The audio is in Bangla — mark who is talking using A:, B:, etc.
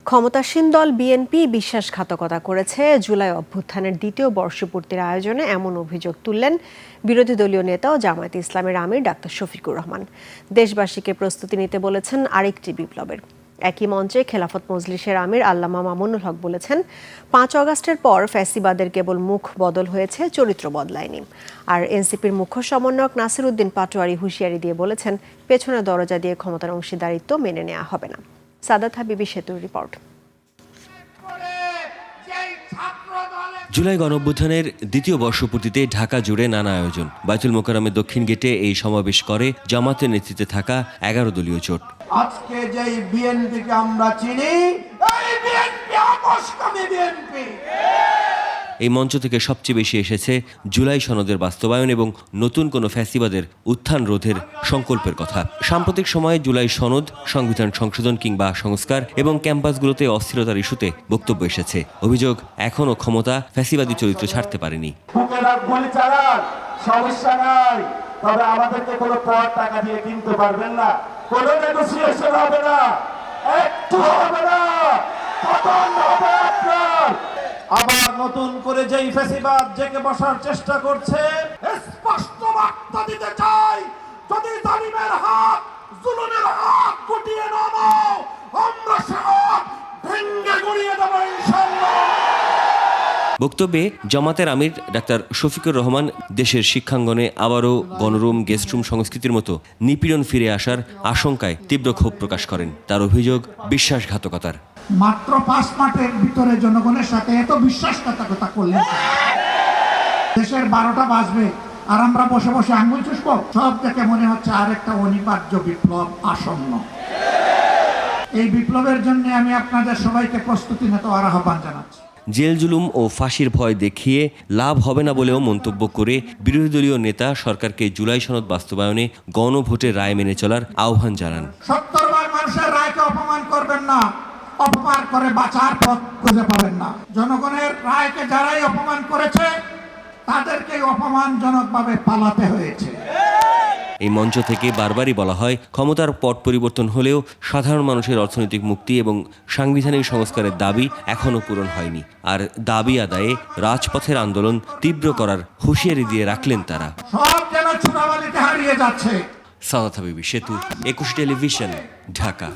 A: ক্ষমতাসীন দল বিএনপি বিশ্বাসঘাতকতা করেছে। জুলাই অভ্যুত্থানের দ্বিতীয় বর্ষপূর্তির আয়োজনে এমন অভিযোগ তুললেন বিরোধী দলীয় নেতা ও জামায়াতে ইসলামের আমির ডাক্তার শফিকুর রহমান। দেশবাসীকে প্রস্তুতি নিতে বলেছেন আরেকটি বিপ্লবের। একই মঞ্চে খেলাফত মজলিসের আমির আল্লামা মামুনুল হক বলেছেন, ৫ আগস্টের পর ফ্যাসিবাদের কেবল মুখ বদল হয়েছে, চরিত্র বদলায়নি। আর এনসিপির মুখ্য সমন্বয়ক নাসির উদ্দিন পাটোয়ারি হুঁশিয়ারি দিয়ে বলেছেন, পেছনের দরজা দিয়ে ক্ষমতার অংশীদারিত্ব মেনে নেওয়া হবে না। সাদাত হাবিবি সেতুর রিপোর্ট।
B: জুলাই গণঅভ্যুত্থানের দ্বিতীয় বর্ষপূর্তিতে ঢাকা জুড়ে নানা আয়োজন। বায়তুল মোকাররমের দক্ষিণ গেটে এই সমাবেশ করে জামাতের নেতৃত্বে থাকা 11 দলীয় জোট।
C: আজকে যেই বিএনপিকে আমরা চিনি, এই বিএনপি আপোষকামী বিএনপি।
B: এই মঞ্চ থেকে সবচেয়ে বেশি এসেছে জুলাই সনদের বাস্তবায়ন এবং নতুন কোনো ফ্যাসিবাদের উত্থান রোধের সংকল্পের কথা। সাম্প্রতিক সময়ে জুলাই সনদ, সংবিধান সংশোধন কিংবা সংস্কার এবং ক্যাম্পাসগুলোতে অস্থিরতার ইস্যুতে বক্তব্য এসেছে। অভিযোগ, এখনও ক্ষমতা ফ্যাসিবাদী চরিত্র ছাড়তে পারেনি।
C: সমস্যা নাই, তবে আমাদেরকে কোনো টাকা দিয়ে কিনতে পারবেন না, কোনো নেগোসিয়েশন হবে না, একটু হবে না, পতন হবে আপনার। আবার নতুন করে যেই ফ্যাসিবাদ জেগে বসার চেষ্টা করছে, স্পষ্ট বার্তা দিতে চাই, যদি জালিমের হাত, জুলুমের হাত গুটিয়ে নামো, আমরা সব ভেঙে গুড়িয়ে দেব ইনশাআল্লাহ।
B: বক্তব্যে জামাতের আমির ডাক্তার শফিকুর রহমান দেশের শিক্ষাঙ্গনে আবারও গণরুম, গেস্টরুম সংস্কৃতির মতো নিপীড়ন ফিরে আসার আশঙ্কায় তীব্র ক্ষোভ প্রকাশ করেন। তার অভিযোগ, বিশ্বাসঘাতকতার।
D: মাত্র 5 মাসের ভিতরে জনগণের সাথে এত বিশ্বাসঘাতকতা করলেন। দেশের 12টা বাজবে আর আমরা বসে বসে আঙ্গুল চুষবো। সব দেখে মনে হচ্ছে আরেকটা অনিবার্য বিপ্লব আসন্ন। এই বিপ্লবের জন্য আমি আপনাদের সবাইকে প্রস্তুতি নিতে আহ্বান জানাচ্ছি।
B: জেল জুলুম ও ফাঁসির ভয় দেখিয়ে লাভ হবে না বলেও মন্তব্য করে বিরোধী দলীয় নেতা সরকারকে জুলাই সনদ বাস্তবায়নে গণভোটের রায় মেনে চলার আহ্বান জানান।
D: 70 বার মানুষের রায়কে অপমান করবেন না, অপমান করে বাঁচার পথ খুঁজে পাবেন না। জনগণের রায়কে যারাই অপমান করেছে তাদেরকে অপমানজনকভাবে পালাতে হয়েছে।
B: এই মঞ্চ থেকে বারবারই বলা হয়, ক্ষমতার পট পরিবর্তন হলেও সাধারণ মানুষের অর্থনৈতিক মুক্তি এবং সাংবিধানিক সংস্কারের দাবি এখনও পূরণ হয়নি। আর দাবি আদায়ে রাজপথের আন্দোলন তীব্র করার হুঁশিয়ারি দিয়ে রাখলেন তারা।
D: সব যেন চুনাবালিতে হারিয়ে যাচ্ছে।
B: সাদাত হাবিবি সেতু, 21 টেলিভিশন, ঢাকা।